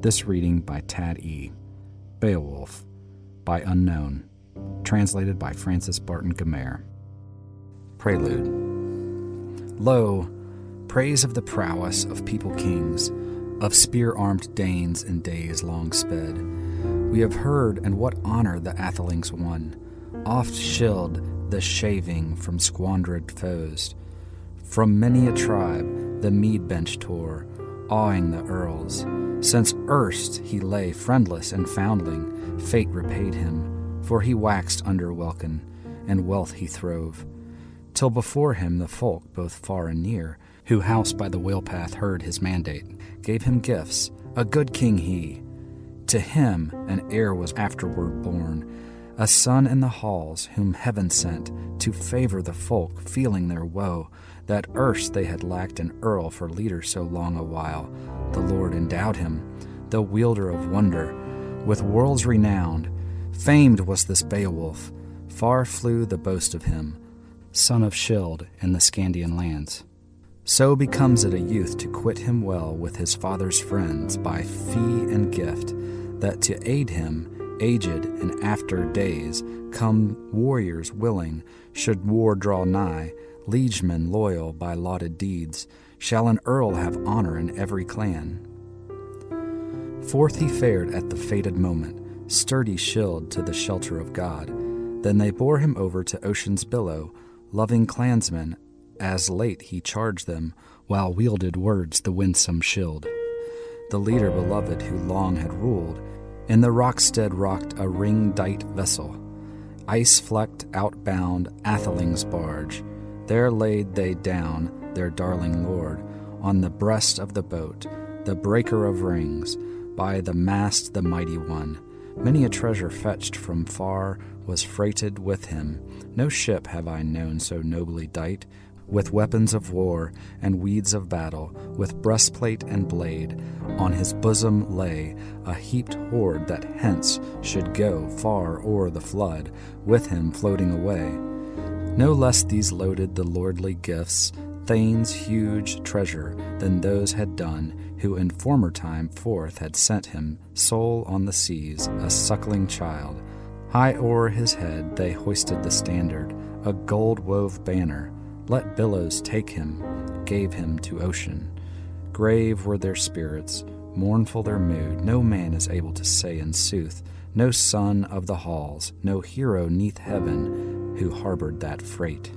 This reading by Tad E. Beowulf by Unknown, translated by Francis Barton Gummere. Prelude. Lo, praise of the prowess of people kings, of spear-armed Danes in days long sped. We have heard and what honor the Athelings won, oft shilled the shaving from squandered foes. From many a tribe the mead bench tore, awing the earls. Since erst he lay friendless and foundling, fate repaid him, for he waxed under welkin, and wealth he throve. Till before him the folk, both far and near, who house by the wheel-path heard his mandate, gave him gifts, a good king he. To him an heir was afterward born, a son in the halls whom heaven sent to favor the folk, feeling their woe, that erst they had lacked an earl for leader so long a while. The Lord endowed him, the wielder of wonder, with worlds renowned. Famed was this Beowulf, far flew the boast of him, son of Scyld in the Scandian lands. So becomes it a youth to quit him well with his father's friends by fee and gift, that to aid him, aged in after days, come warriors willing, should war draw nigh, liegemen loyal by lauded deeds, shall an earl have honor in every clan. Forth he fared at the fated moment, sturdy Scyld to the shelter of God. Then they bore him over to ocean's billow, loving clansmen, as late he charged them, while wielded words the winsome Scyld. The leader beloved who long had ruled, in the rockstead rocked a ring-dight vessel, ice-flecked, outbound Atheling's barge. There laid they down their darling lord, on the breast of the boat, the breaker of rings, by the mast the mighty one. Many a treasure fetched from far was freighted with him. No ship have I known so nobly dight, with weapons of war and weeds of battle, with breastplate and blade. On his bosom lay a heaped hoard that hence should go far o'er the flood, with him floating away. No less these loaded the lordly gifts, thane's huge treasure, than those had done, who in former time forth had sent him, sole on the seas, a suckling child. High o'er his head they hoisted the standard, a gold-wove banner. Let billows take him, gave him to ocean. Grave were their spirits, mournful their mood, no man is able to say in sooth, no son of the halls, no hero 'neath heaven, who harbored that freight.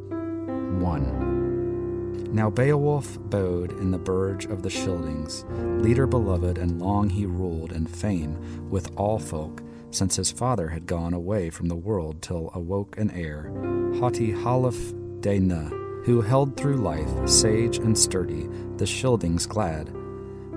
1. Now Beowulf bode in the burge of the Scyldings, leader beloved, and long he ruled in fame with all folk, since his father had gone away from the world till awoke an heir, haughty Halef Dana, who held through life, sage and sturdy, the Scyldings glad.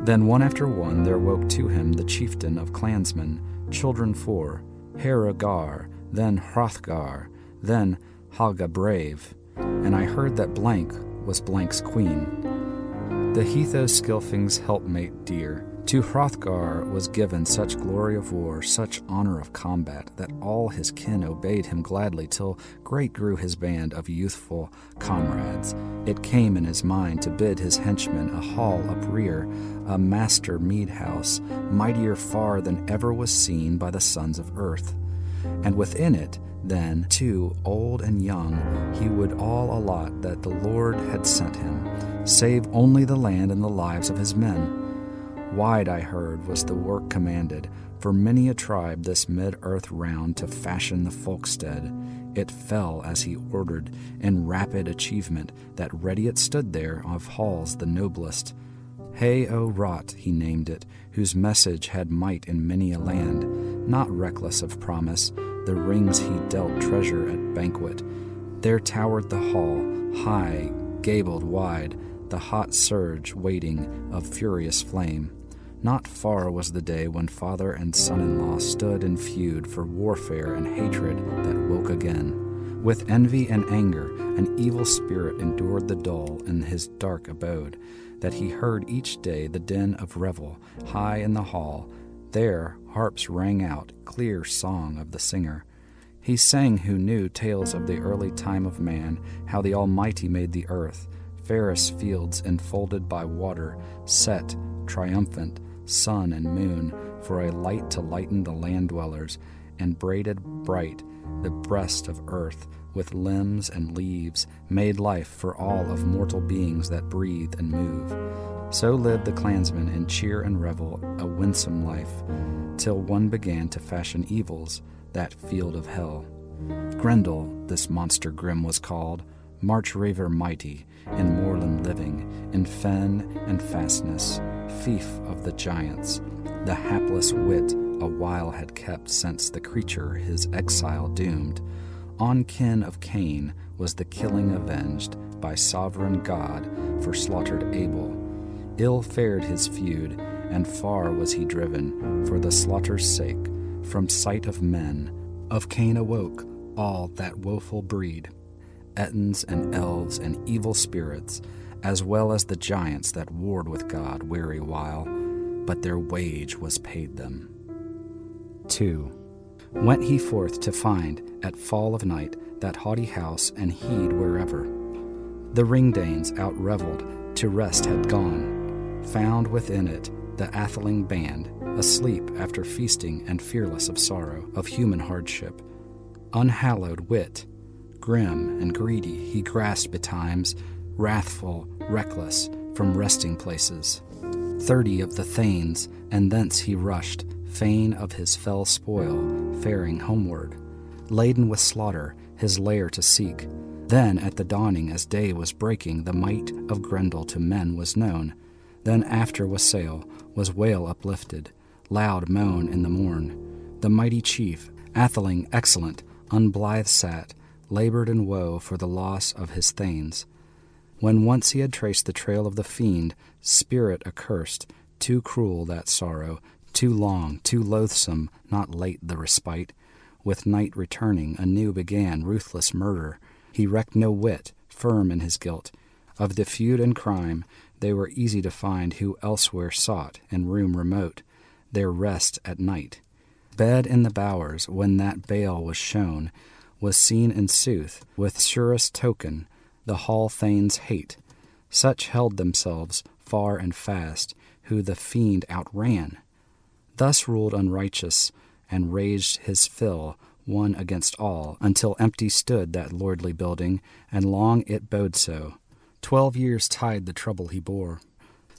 Then one after one there woke to him the chieftain of clansmen, children four, Hrothgar, then Hrothgar, then Helga brave, and I heard that Blank was Blank's queen, the Heatho-Skilfing's helpmate dear. To Hrothgar was given such glory of war, such honor of combat, that all his kin obeyed him gladly, till great grew his band of youthful comrades. It came in his mind to bid his henchmen a hall uprear, a master mead-house, mightier far than ever was seen by the sons of earth. And within it, then, to old and young, he would all allot that the Lord had sent him, save only the land and the lives of his men. Wide, I heard, was the work commanded, for many a tribe this mid-earth round to fashion the folkstead. It fell as he ordered, in rapid achievement, that ready it stood there of halls the noblest. Hay-o-Rot he named it, whose message had might in many a land, not reckless of promise, the rings he dealt treasure at banquet. There towered the hall, high, gabled wide, the hot surge waiting of furious flame. Not far was the day when father and son-in-law stood in feud for warfare and hatred that woke again. With envy and anger, an evil spirit endured the dull in his dark abode, that he heard each day the din of revel high in the hall. There harps rang out, clear song of the singer. He sang who knew tales of the early time of man, how the Almighty made the earth, fairest fields enfolded by water, set, triumphant, sun and moon, for a light to lighten the land dwellers, and braided bright the breast of earth with limbs and leaves, made life for all of mortal beings that breathe and move. So lived the clansmen in cheer and revel, a winsome life, till one began to fashion evils, that field of hell. Grendel, this monster grim was called, March-raver mighty, in moorland living, in fen and fastness, fief of the giants, the hapless wit a while had kept since the creature his exile doomed. On kin of Cain was the killing avenged by sovereign God for slaughtered Abel. Ill fared his feud, and far was he driven, for the slaughter's sake, from sight of men. Of Cain awoke all that woeful breed, Etons and elves and evil spirits, as well as the giants that warred with God weary while, but their wage was paid them. 2. Went he forth to find, at fall of night, that haughty house, and heed wherever the ring-danes out-revelled, to rest had gone, found within it the atheling band, asleep after feasting and fearless of sorrow, of human hardship. Unhallowed wit, grim and greedy, he grasped betimes, wrathful, reckless, from resting places. 30 of the thanes, and thence he rushed, fain of his fell spoil, faring homeward, laden with slaughter, his lair to seek. Then at the dawning, as day was breaking, the might of Grendel to men was known. Then after wassail, was wail uplifted, loud moan in the morn. The mighty chief, atheling excellent, unblithe sat, labored in woe for the loss of his thanes. When once he had traced the trail of the fiend, spirit accursed, too cruel that sorrow, too long, too loathsome, not late the respite. With night returning, anew began ruthless murder. He recked no whit, firm in his guilt. Of the feud and crime, they were easy to find who elsewhere sought, in room remote, their rest at night. Bed in the bowers, when that bale was shown, was seen in sooth, with surest token, the hall thanes' hate. Such held themselves far and fast, who the fiend outran. Thus ruled unrighteous, and raged his fill, one against all, until empty stood that lordly building, and long it bode so. 12 years tide the trouble he bore,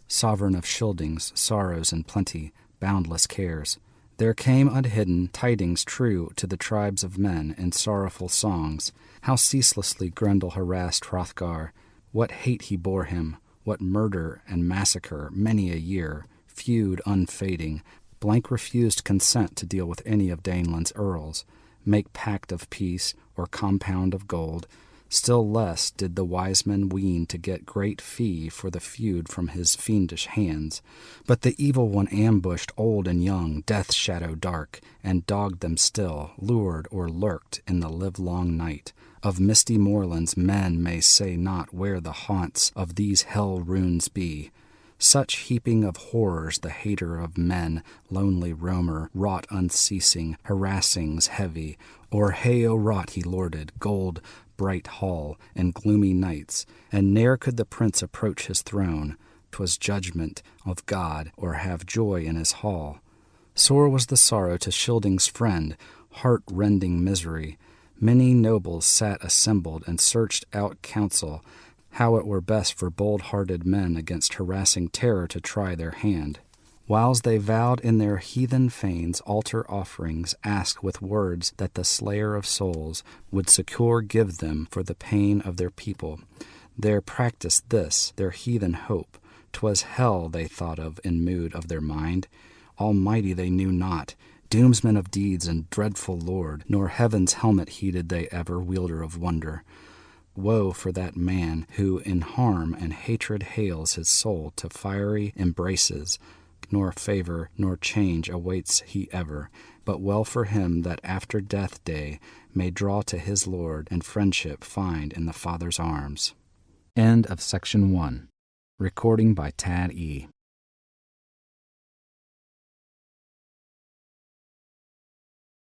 sovereign of Scyldings, sorrows and plenty, boundless cares. There came unhidden tidings true to the tribes of men in sorrowful songs, how ceaselessly Grendel harassed Hrothgar, what hate he bore him, what murder and massacre many a year, feud unfading. Blank refused consent to deal with any of Daneland's earls, make pact of peace or compound of gold. Still less did the wise men ween to get great fee for the feud from his fiendish hands. But the evil one ambushed old and young, death's shadow dark, and dogged them still, lured or lurked in the livelong night. Of misty moorlands men may say not where the haunts of these hell runes be. Such heaping of horrors the hater of men, lonely roamer, wrought unceasing, harassings heavy. O'er Heyo wrought he lorded, gold, bright hall, and gloomy nights, and ne'er could the prince approach his throne. 'Twas judgment of God, or have joy in his hall. Sore was the sorrow to Scyldings' friend, heart-rending misery. Many nobles sat assembled and searched out counsel, how it were best for bold-hearted men against harassing terror to try their hand. Whiles they vowed in their heathen fanes altar offerings, asked with words that the slayer of souls would succor give them for the pain of their people. Their practice this, their heathen hope, 'twas hell they thought of in mood of their mind. Almighty they knew not, doomsman of deeds and dreadful Lord, nor heaven's helmet heeded they ever, wielder of wonder. Woe for that man who in harm and hatred hales his soul to fiery embraces, nor favor nor change awaits he ever, but well for him that after death day may draw to his Lord and friendship find in the Father's arms. End of section 1. Recording by Tad E.